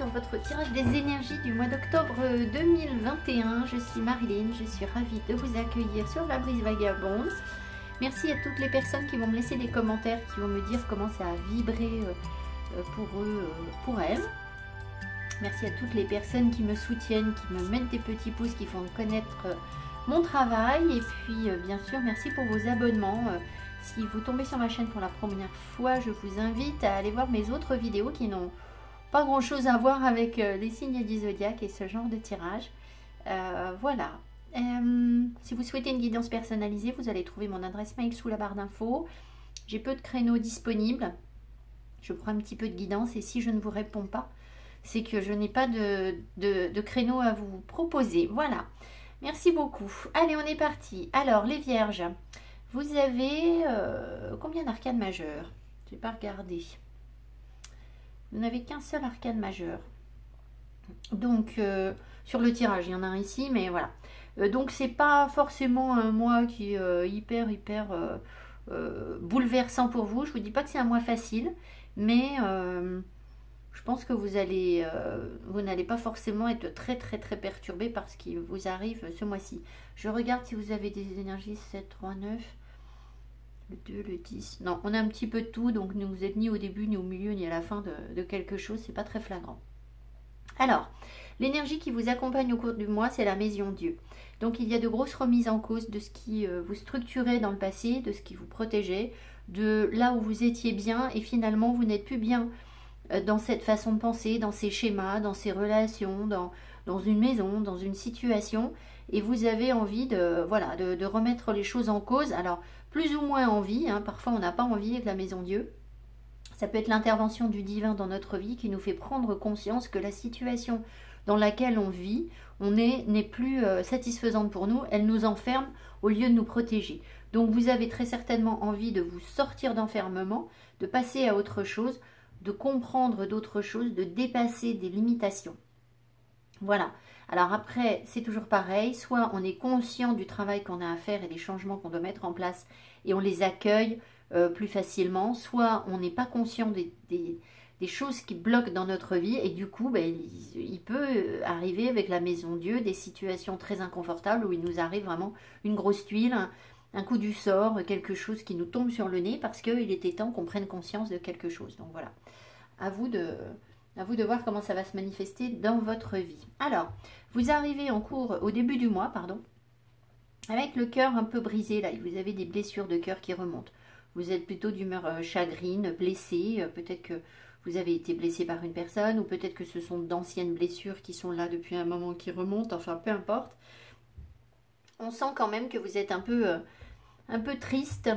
sur votre tirage des énergies du mois d'octobre 2021. Je suis Marilyn, je suis ravie de vous accueillir sur la brise vagabonde. Merci à toutes les personnes qui vont me laisser des commentaires, qui vont me dire comment ça a vibré pour eux, pour elles. Merci à toutes les personnes qui me soutiennent, qui me mettent des petits pouces, qui font connaître mon travail. Et puis bien sûr, merci pour vos abonnements. Si vous tombez sur ma chaîne pour la première fois, je vous invite à aller voir mes autres vidéos qui n'ont pas grand chose à voir avec les signes du zodiaque et ce genre de tirage. Voilà. Si vous souhaitez une guidance personnalisée, vous allez trouver mon adresse mail sous la barre d'infos. J'ai peu de créneaux disponibles. Je prends un petit peu de guidance et si je ne vous réponds pas, c'est que je n'ai pas de créneau à vous proposer. Voilà. Merci beaucoup. Allez, on est parti. Alors, les vierges, vous avez combien d'arcanes majeures? Je n'ai pas regardé. Vous n'avez qu'un seul arcane majeur. Donc, sur le tirage, il y en a un ici, mais voilà. Donc, c'est pas forcément un mois qui est hyper bouleversant pour vous. Je vous dis pas que c'est un mois facile, mais je pense que vous n'allez pas forcément être très perturbé par ce qui vous arrive ce mois-ci. Je regarde si vous avez des énergies 7, 3, 9... Le 2, le 10. Non, on a un petit peu de tout, donc vous êtes ni au début, ni au milieu, ni à la fin de quelque chose. C'est pas très flagrant. Alors, l'énergie qui vous accompagne au cours du mois, c'est la Maison Dieu. Donc, il y a de grosses remises en cause de ce qui vous structurait dans le passé, de ce qui vous protégeait, de là où vous étiez bien, et finalement, vous n'êtes plus bien dans cette façon de penser, dans ces schémas, dans ces relations, dans une maison, dans une situation, et vous avez envie de remettre les choses en cause. Alors, plus ou moins envie, hein, parfois on n'a pas envie avec la Maison Dieu. Ça peut être l'intervention du divin dans notre vie qui nous fait prendre conscience que la situation dans laquelle on vit, n'est plus satisfaisante pour nous, elle nous enferme au lieu de nous protéger. Donc vous avez très certainement envie de vous sortir d'enfermement, de passer à autre chose, de comprendre d'autres choses, de dépasser des limitations. Voilà. Alors après, c'est toujours pareil, soit on est conscient du travail qu'on a à faire et des changements qu'on doit mettre en place et on les accueille plus facilement, soit on n'est pas conscient des choses qui bloquent dans notre vie et du coup, il peut arriver avec la Maison Dieu des situations très inconfortables où il nous arrive vraiment une grosse tuile, un coup du sort, quelque chose qui nous tombe sur le nez parce qu'il était temps qu'on prenne conscience de quelque chose. Donc voilà, à vous de voir comment ça va se manifester dans votre vie. Alors, vous arrivez au début du mois, avec le cœur un peu brisé, là, vous avez des blessures de cœur qui remontent. Vous êtes plutôt d'humeur chagrine, blessé, peut-être que vous avez été blessé par une personne, ou peut-être que ce sont d'anciennes blessures qui sont là depuis un moment qui remontent, enfin peu importe. On sent quand même que vous êtes un peu triste, un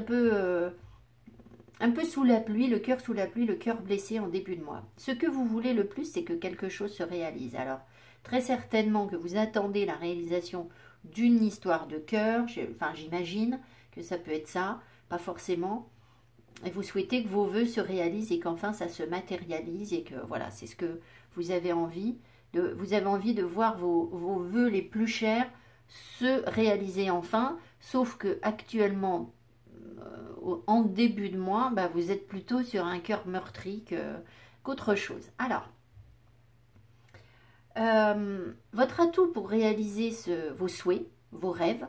peu sous la pluie, le cœur sous la pluie, le cœur blessé en début de mois. Ce que vous voulez le plus, c'est que quelque chose se réalise. Alors, très certainement que vous attendez la réalisation d'une histoire de cœur, j'imagine que ça peut être ça, pas forcément, et vous souhaitez que vos vœux se réalisent et qu'enfin ça se matérialise et que voilà, c'est ce que vous avez envie. Vous avez envie de voir vos vœux les plus chers se réaliser enfin, sauf que actuellement, en début de mois, vous êtes plutôt sur un cœur meurtri qu'autre chose. Alors, votre atout pour réaliser vos souhaits, vos rêves,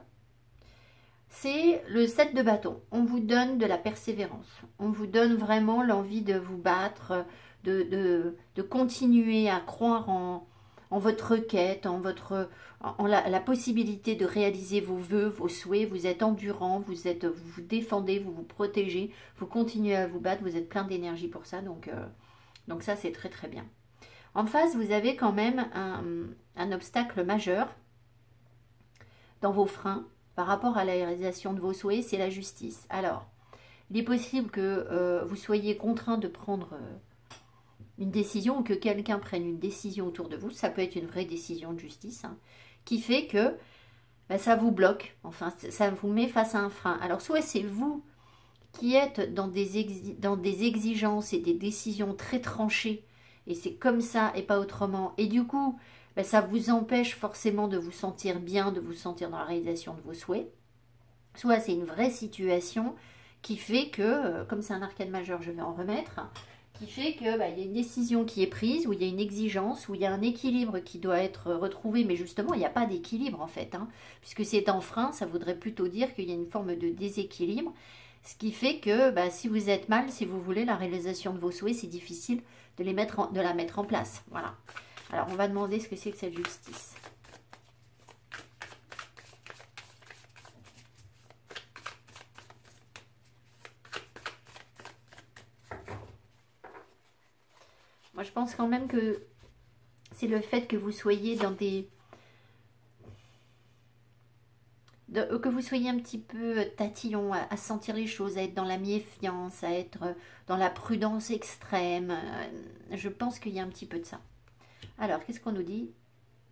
c'est le 7 de bâton. On vous donne de la persévérance. On vous donne vraiment l'envie de vous battre, de continuer à croire en votre quête, en la possibilité de réaliser vos vœux, vos souhaits. Vous êtes endurant, vous vous défendez, vous vous protégez, vous continuez à vous battre, vous êtes plein d'énergie pour ça. Donc ça, c'est très bien. En face, vous avez quand même un obstacle majeur dans vos freins par rapport à la réalisation de vos souhaits, c'est la justice. Alors, il est possible que vous soyez contraint de prendre une décision ou que quelqu'un prenne une décision autour de vous. Ça peut être une vraie décision de justice, hein, qui fait que ça vous bloque, enfin, ça vous met face à un frein. Alors, soit c'est vous qui êtes dans des exigences et des décisions très tranchées, et c'est comme ça et pas autrement, et du coup, ça vous empêche forcément de vous sentir bien, de vous sentir dans la réalisation de vos souhaits. Soit c'est une vraie situation qui fait que, comme c'est un arcane majeur, je vais en remettre, qui fait que bah, y a une décision qui est prise, où il y a une exigence, où il y a un équilibre qui doit être retrouvé, mais justement, il n'y a pas d'équilibre en fait, hein, puisque c'est un frein, ça voudrait plutôt dire qu'il y a une forme de déséquilibre, ce qui fait que bah, si vous êtes mal, si vous voulez la réalisation de vos souhaits, c'est difficile de la mettre en place. Voilà. Alors, on va demander ce que c'est que cette justice. Moi, je pense quand même que c'est le fait que vous soyez dans des... que vous soyez un petit peu tatillon à sentir les choses, à être dans la méfiance, à être dans la prudence extrême. Je pense qu'il y a un petit peu de ça. Alors, qu'est-ce qu'on nous dit?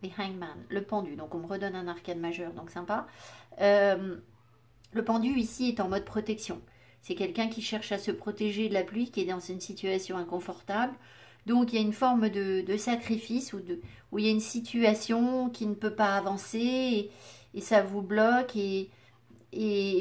The Hangman, le pendu. Donc, on me redonne un arcane majeur, donc sympa. Le pendu, ici, est en mode protection. C'est quelqu'un qui cherche à se protéger de la pluie, qui est dans une situation inconfortable. Donc, il y a une forme de sacrifice où il y a une situation qui ne peut pas avancer et ça vous bloque et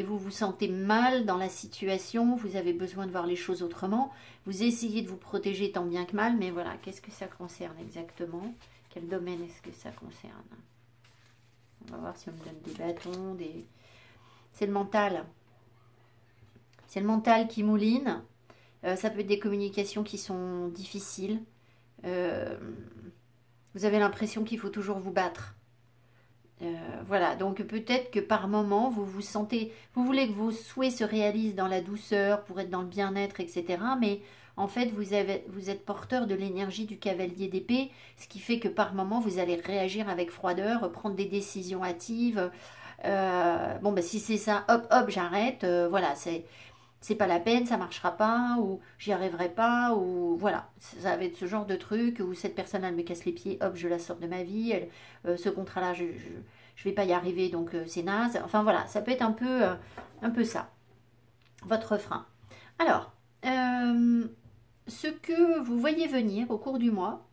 vous vous sentez mal dans la situation. Vous avez besoin de voir les choses autrement. Vous essayez de vous protéger tant bien que mal, mais voilà, qu'est-ce que ça concerne exactement? Quel domaine est-ce que ça concerne? On va voir si on me donne des bâtons, c'est le mental. C'est le mental qui mouline. Ça peut être des communications qui sont difficiles. Vous avez l'impression qu'il faut toujours vous battre. Voilà, donc peut-être que par moment, vous vous sentez... Vous voulez que vos souhaits se réalisent dans la douceur, pour être dans le bien-être, etc. Mais en fait, vous êtes porteur de l'énergie du cavalier d'épée, ce qui fait que par moment, vous allez réagir avec froideur, prendre des décisions hâtives. Bon, bah, si c'est ça, hop, hop, j'arrête. Voilà, c'est pas la peine, ça marchera pas, ou j'y arriverai pas, ou voilà. Ça va être ce genre de truc où cette personne, elle me casse les pieds, hop, je la sors de ma vie. Ce contrat-là, je vais pas y arriver, donc c'est naze. Enfin voilà, ça peut être un peu ça, votre frein. Alors, ce que vous voyez venir au cours du mois,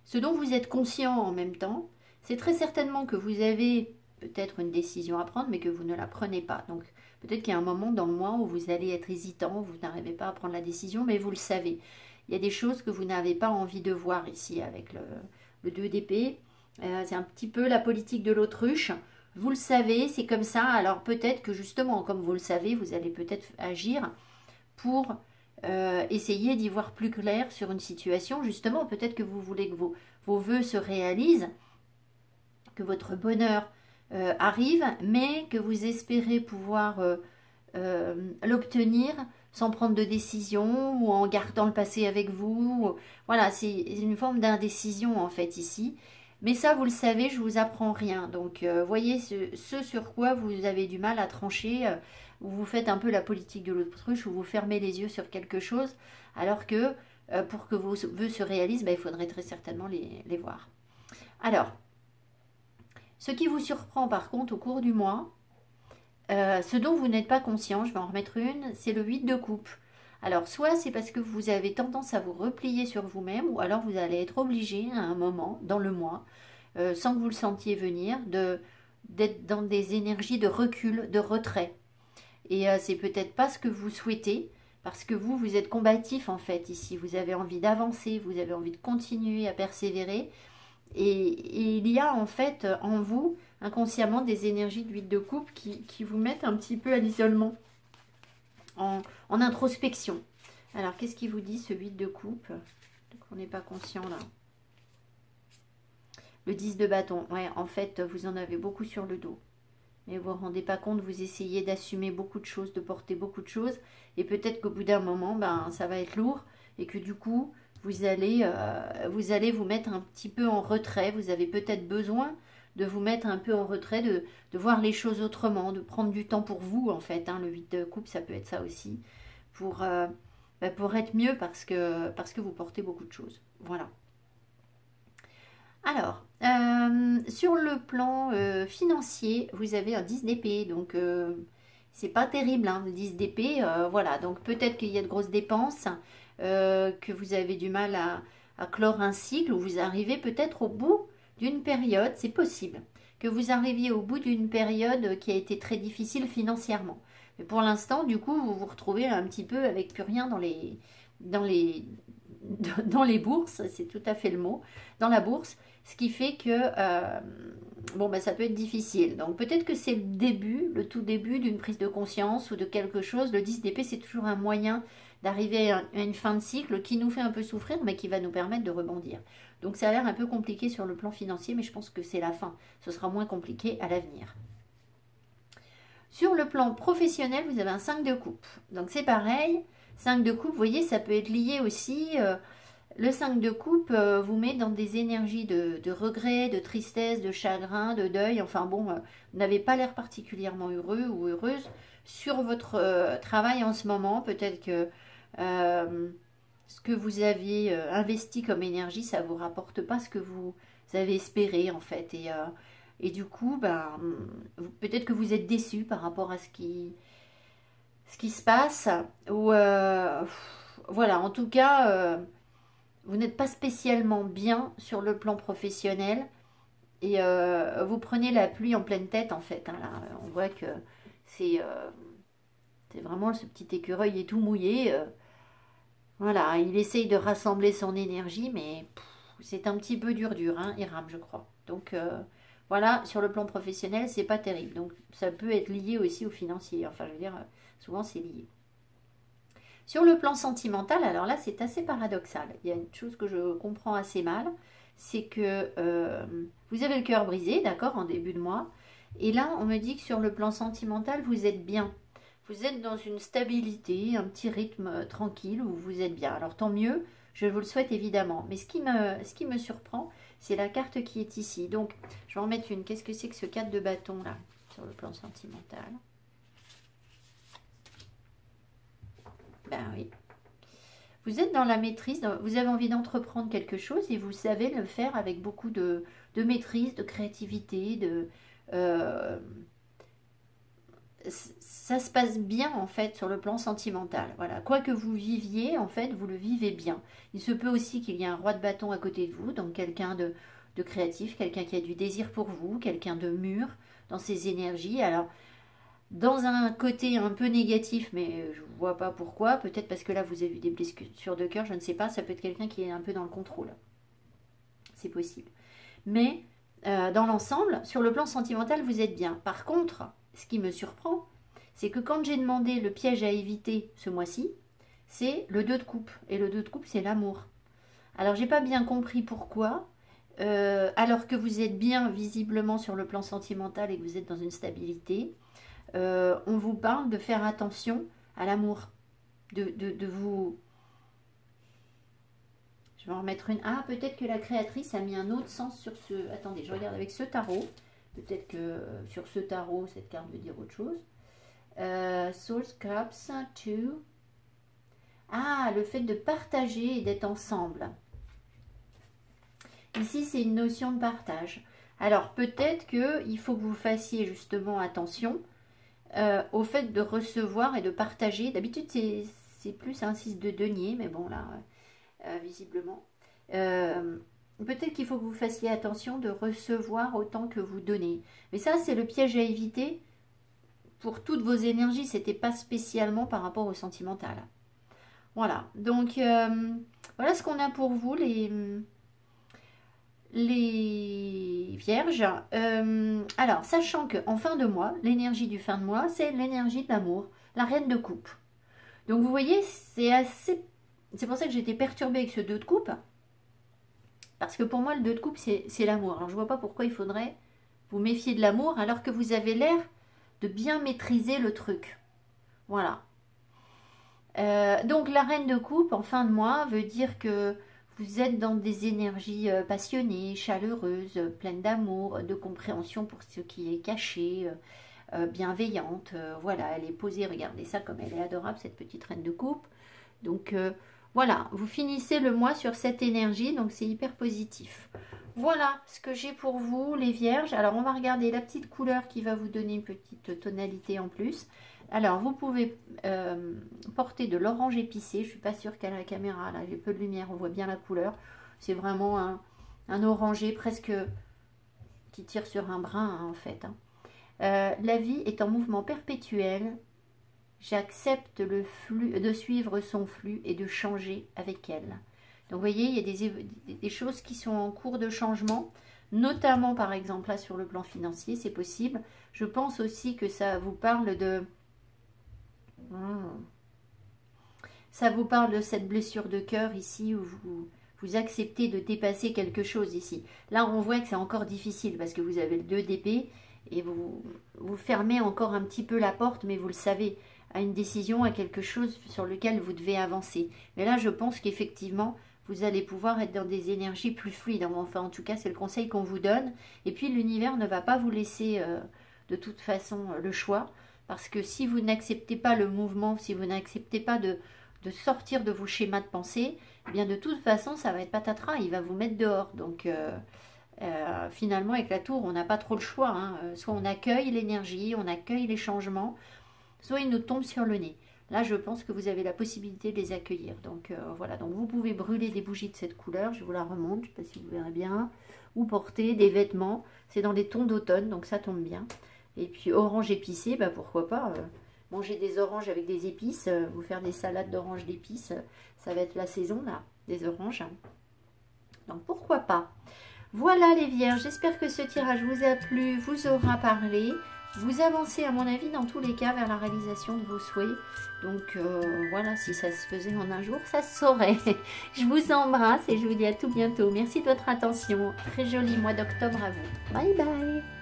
ce dont vous êtes conscient en même temps, c'est très certainement que vous avez peut-être une décision à prendre, mais que vous ne la prenez pas. Donc, peut-être qu'il y a un moment dans le mois où vous allez être hésitant, vous n'arrivez pas à prendre la décision, mais vous le savez. Il y a des choses que vous n'avez pas envie de voir ici avec le 2 d'épée. C'est un petit peu la politique de l'autruche. Vous le savez, c'est comme ça. Alors peut-être que justement, comme vous le savez, vous allez peut-être agir pour essayer d'y voir plus clair sur une situation. Justement, peut-être que vous voulez que vos vœux se réalisent, que votre bonheur arrive, mais que vous espérez pouvoir l'obtenir sans prendre de décision ou en gardant le passé avec vous. Voilà, c'est une forme d'indécision en fait ici. Mais ça, vous le savez, je vous apprends rien. Donc, voyez ce sur quoi vous avez du mal à trancher, où vous faites un peu la politique de l'autruche, où vous fermez les yeux sur quelque chose, alors que pour que vos vœux se réalisent, il faudrait très certainement les voir. Alors, ce qui vous surprend par contre au cours du mois, ce dont vous n'êtes pas conscient, je vais en remettre une, c'est le 8 de coupe. Alors, soit c'est parce que vous avez tendance à vous replier sur vous-même, ou alors vous allez être obligé à un moment, dans le mois, sans que vous le sentiez venir, d'être dans des énergies de recul, de retrait. Et c'est peut-être pas ce que vous souhaitez, parce que vous êtes combatif en fait ici. Vous avez envie d'avancer, vous avez envie de continuer à persévérer. Et il y a en fait en vous, inconsciemment, des énergies d'huile de coupe qui vous mettent un petit peu à l'isolement, en introspection. Alors, qu'est-ce qui vous dit ce 8 de coupe? Donc, on n'est pas conscient là. Le 10 de bâton. Ouais, en fait, vous en avez beaucoup sur le dos. Mais vous ne vous rendez pas compte, vous essayez d'assumer beaucoup de choses, de porter beaucoup de choses. Et peut-être qu'au bout d'un moment, ça va être lourd. Et que du coup, vous allez vous mettre un petit peu en retrait. Vous avez peut-être besoin de vous mettre un peu en retrait, de voir les choses autrement, de prendre du temps pour vous, en fait. Hein. Le 8 de coupe, ça peut être ça aussi. Pour être mieux parce que vous portez beaucoup de choses. Voilà. Alors, sur le plan financier, vous avez un 10 d'épée. Donc, c'est pas terrible, hein, le 10 d'épée. Voilà, donc peut-être qu'il y a de grosses dépenses, que vous avez du mal à clore un cycle, ou vous arrivez peut-être au bout d'une période, c'est possible, que vous arriviez au bout d'une période qui a été très difficile financièrement. Mais pour l'instant, du coup, vous vous retrouvez un petit peu avec plus rien dans les, dans les bourses, c'est tout à fait le mot, dans la bourse, ce qui fait que bon, ben, ça peut être difficile. Donc peut-être que c'est le début, le tout début d'une prise de conscience ou de quelque chose. Le 10 d'épée, c'est toujours un moyen d'arriver à une fin de cycle qui nous fait un peu souffrir, mais qui va nous permettre de rebondir. Donc ça a l'air un peu compliqué sur le plan financier, mais je pense que c'est la fin. Ce sera moins compliqué à l'avenir. Sur le plan professionnel, vous avez un 5 de coupe. Donc c'est pareil, 5 de coupe, vous voyez, ça peut être lié aussi... le 5 de coupe vous met dans des énergies de regret, de tristesse, de chagrin, de deuil. Enfin bon, vous n'avez pas l'air particulièrement heureux ou heureuse sur votre travail en ce moment. Peut-être que ce que vous avez investi comme énergie, ça ne vous rapporte pas ce que vous avez espéré en fait. Et du coup, ben, peut-être que vous êtes déçu par rapport à ce qui se passe. Ou voilà, en tout cas... vous n'êtes pas spécialement bien sur le plan professionnel et vous prenez la pluie en pleine tête en fait. Hein, là, on voit que c'est vraiment ce petit écureuil est tout mouillé. Voilà, il essaye de rassembler son énergie, mais c'est un petit peu dur, hein, il rame, je crois. Donc voilà, sur le plan professionnel, c'est pas terrible. Donc ça peut être lié aussi au financier. Enfin, je veux dire, souvent c'est lié. Sur le plan sentimental, alors là, c'est assez paradoxal. Il y a une chose que je comprends assez mal, c'est que vous avez le cœur brisé, d'accord, en début de mois. Et là, on me dit que sur le plan sentimental, vous êtes bien. Vous êtes dans une stabilité, un petit rythme tranquille où vous êtes bien. Alors tant mieux, je vous le souhaite évidemment. Mais ce qui me surprend, c'est la carte qui est ici. Donc, je vais en mettre une. Qu'est-ce que c'est que ce 4 de bâton là, sur le plan sentimental ? Ben oui. Vous êtes dans la maîtrise, vous avez envie d'entreprendre quelque chose et vous savez le faire avec beaucoup de maîtrise, de créativité, ça se passe bien en fait sur le plan sentimental. Voilà, quoi que vous viviez, en fait, vous le vivez bien. Il se peut aussi qu'il y ait un roi de bâton à côté de vous, donc quelqu'un de créatif, quelqu'un qui a du désir pour vous, quelqu'un de mûr dans ses énergies. Alors, dans un côté un peu négatif, mais je ne vois pas pourquoi. Peut-être parce que là, vous avez eu des blessures de cœur, je ne sais pas. Ça peut être quelqu'un qui est un peu dans le contrôle. C'est possible. Mais dans l'ensemble, sur le plan sentimental, vous êtes bien. Par contre, ce qui me surprend, c'est que quand j'ai demandé le piège à éviter ce mois-ci, c'est le 2 de coupe. Et le 2 de coupe, c'est l'amour. Alors, j'ai pas bien compris pourquoi. Alors que vous êtes bien visiblement sur le plan sentimental et que vous êtes dans une stabilité, on vous parle de faire attention à l'amour, de vous... Je vais en remettre une. Ah, peut-être que la créatrice a mis un autre sens sur ce... Attendez, je regarde avec ce tarot. Peut-être que sur ce tarot, cette carte veut dire autre chose. Soul Scraps 2. Ah, le fait de partager et d'être ensemble. Ici, c'est une notion de partage. Alors, peut-être qu'il faut que vous fassiez justement attention au fait de recevoir et de partager. D'habitude, c'est plus un 6 de denier, mais bon, là, visiblement. Peut-être qu'il faut que vous fassiez attention de recevoir autant que vous donnez. Mais ça, c'est le piège à éviter pour toutes vos énergies. C'était pas spécialement par rapport au sentimental. Voilà. Donc, voilà ce qu'on a pour vous, les vierges. Alors, sachant qu'en fin de mois, l'énergie du fin de mois, c'est l'énergie de l'amour, la reine de coupe. Donc, vous voyez, c'est pour ça que j'étais perturbée avec ce 2 de coupe. Parce que pour moi, le 2 de coupe, c'est l'amour. Alors, je ne vois pas pourquoi il faudrait vous méfier de l'amour alors que vous avez l'air de bien maîtriser le truc. Voilà. Donc, la reine de coupe, en fin de mois, veut dire que vous êtes dans des énergies passionnées, chaleureuses, pleines d'amour, de compréhension pour ce qui est caché, bienveillante. Voilà, elle est posée, regardez ça comme elle est adorable, cette petite reine de coupe. Donc voilà, vous finissez le mois sur cette énergie, donc c'est hyper positif. Voilà ce que j'ai pour vous, les vierges. Alors, on va regarder la petite couleur qui va vous donner une petite tonalité en plus. Alors, vous pouvez porter de l'orange épicé. Je ne suis pas sûre qu'à la caméra, là, j'ai peu de lumière, on voit bien la couleur. C'est vraiment un orangé presque qui tire sur un brun, hein, en fait. Hein. La vie est en mouvement perpétuel. J'accepte le flux, de suivre son flux et de changer avec elle. Donc, vous voyez, il y a des choses qui sont en cours de changement, notamment, par exemple, là, sur le plan financier, c'est possible. Je pense aussi que ça vous parle de... Ça vous parle de cette blessure de cœur ici, où vous acceptez de dépasser quelque chose ici. Là, on voit que c'est encore difficile, parce que vous avez le 2 d'épée, et vous fermez encore un petit peu la porte, mais vous le savez, à une décision, à quelque chose sur lequel vous devez avancer. Mais là, je pense qu'effectivement, vous allez pouvoir être dans des énergies plus fluides. Enfin, en tout cas, c'est le conseil qu'on vous donne. Et puis, l'univers ne va pas vous laisser de toute façon le choix. Parce que si vous n'acceptez pas le mouvement, si vous n'acceptez pas de sortir de vos schémas de pensée, eh bien, de toute façon, ça va être patatras. Il va vous mettre dehors. Donc, finalement, avec la tour, on n'a pas trop le choix. Hein. Soit on accueille l'énergie, on accueille les changements, soit ils nous tombent sur le nez. Là, je pense que vous avez la possibilité de les accueillir. Donc, voilà. Donc, vous pouvez brûler des bougies de cette couleur. Je vous la remonte. Je ne sais pas si vous verrez bien. Ou porter des vêtements. C'est dans des tons d'automne. Donc, ça tombe bien. Et puis, orange épicé, bah, pourquoi pas manger des oranges avec des épices. Vous faire des salades d'oranges d'épices. Ça va être la saison, là, des oranges. Donc, pourquoi pas. Voilà les vierges. J'espère que ce tirage vous a plu, vous aura parlé. Vous avancez, à mon avis, dans tous les cas, vers la réalisation de vos souhaits. Donc, voilà, si ça se faisait en un jour, ça se saurait. Je vous embrasse et je vous dis à tout bientôt. Merci de votre attention. Très joli mois d'octobre à vous. Bye bye.